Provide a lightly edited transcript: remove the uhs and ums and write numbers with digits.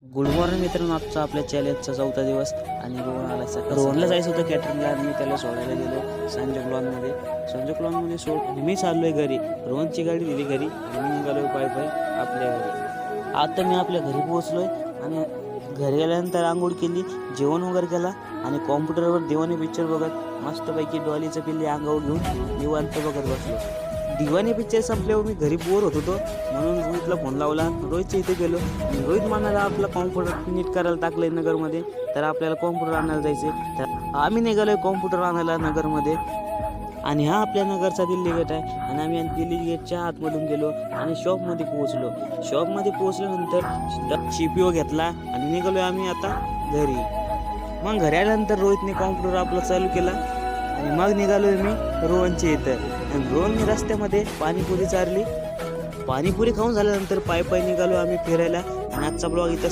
Good morning मित्रांनो, आजचा आपल्या चॅलेंजचा 4था दिवस आणि रोहन आला सकाळी. रोहनला जायचं होतं कॅटरिंगला आणि मी त्याला सोडायला गेलो संजय क्लॉनमध्ये सोड मी चाललोय घरी. रोहनची गाडी दिली घरी आणि मी निघालोय पाय आपल्या घरी. आता मी आपल्या घरी पोहोचलोय आणि घरी गेल्यानंतर आंघोळ केली, जेवण वगैरे केला आणि कॉम्प्युटरवर दिवाणी पिक्चर बघत मस्तपैकी डॉलीचं पिल्ली अंगावर घेऊन निवांत बघत बसलो. दिवाणी पिक्चर संपल्यावर मी घरी बोर होत होतो म्हणून रोहितला फोन लावला. रोहितच्या इथे गेलो आणि रोहित म्हणाला आपला कॉम्प्युटर नीट करायला टाकलंय नगरमध्ये, तर आपल्याला कॉम्प्युटर आणायला जायचे. तर आम्ही निघालोय कॉम्प्युटर आणायला नगरमध्ये. आणि हा आपल्या नगरचा दिल्ली गेट आहे आणि आम्ही दिल्ली गेटच्या आतमधून गेलो आणि शॉपमध्ये पोहोचलो. शॉपमध्ये पोहोचल्यानंतर CPU घेतला आणि निघालोय आम्ही आता घरी. मग घरी आल्यानंतर रोहितने कॉम्प्युटर आपला चालू केला आणि मग निघालोय मी रोहनच्या इथं. आणि रोहनने रस्त्यामध्ये पाणीपुरी चारली. पाणीपुरी खाऊन झाल्यानंतर पायी निघालो आम्ही फिरायला. आणि आजचा ब्लॉग इथं